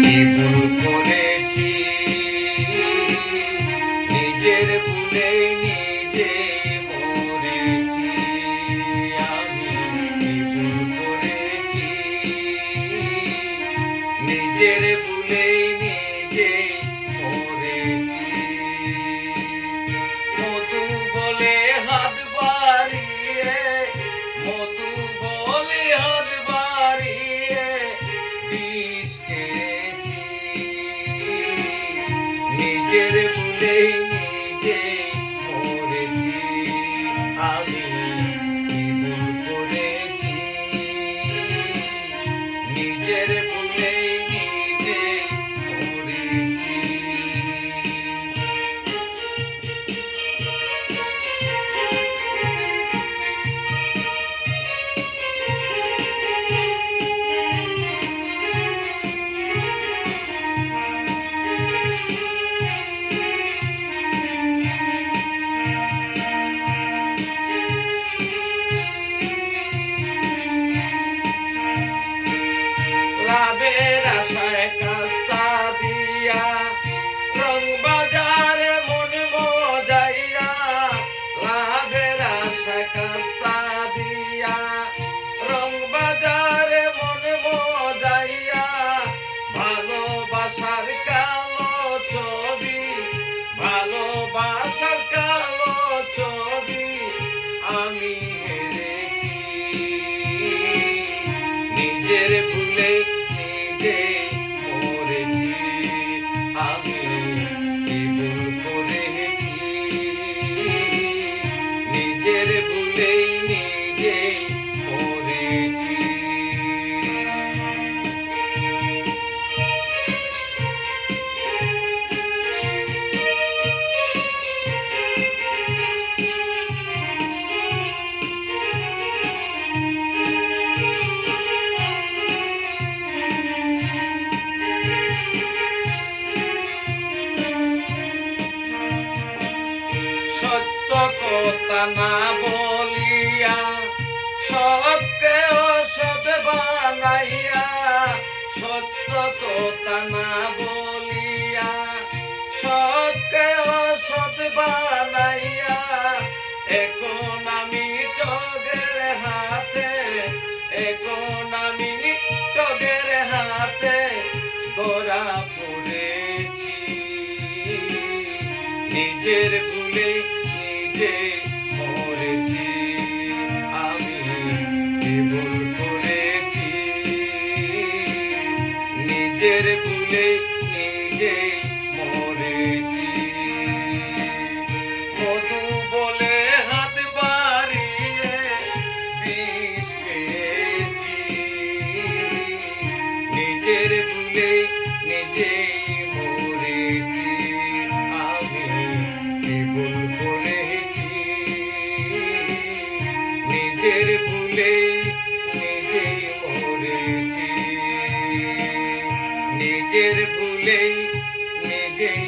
কি ভুল করেছি, নিজের ভুলে নিজে মরেছি। আমি কি ভুল করেছি, নিজের ভুলে নিজে মরেছি। মধু বলে হাত বাড়িয়ে, মধু বলে হাত বাড়িয়ে বিষ খেয়েছি। নিজের ভুলে নিজে মরেছি। আমি কি ভুল করেছি, নিজের ভুলে নিজে মরেছি। লাভের আশায় কাস্তা দিয়া, রং বাজারে মন মজাইয়া। লাভের আশায় কাস্তা দিয়া, রং বাজারে মন মজাইয়া। ভালোবাসার কালো ছবি, ভালোবাসার কালো ছবি আমি হেরেছি। নিজের ভুলে নিজে মরেছি। আমি কি ভুল করেছি, নিজের ভুলে নিজে মরেছি। সত্য কথা না বলিয়া, সত্যকে অসৎ বানাইয়া। সত্য কথা না বলিয়া, সত্যকে অসৎ বানাইয়া। এখন আমি টগের হাতে, এখন আমি টগের হাতে ধরা পড়েছি। নিজের ভুলে নিজে মরেছি। আমি কি ভুল করেছি, নিজের ভুলে নিজে মরেছি। মধু বলে হাত বাড়িয়ে বিষ খেয়েছি। নিজের ভুলে নিজেই মরেছি। আমি কি ভুল করেছি, নিজের ভুলে নিজেই মরেছি। নিজের ভুলে নিজেই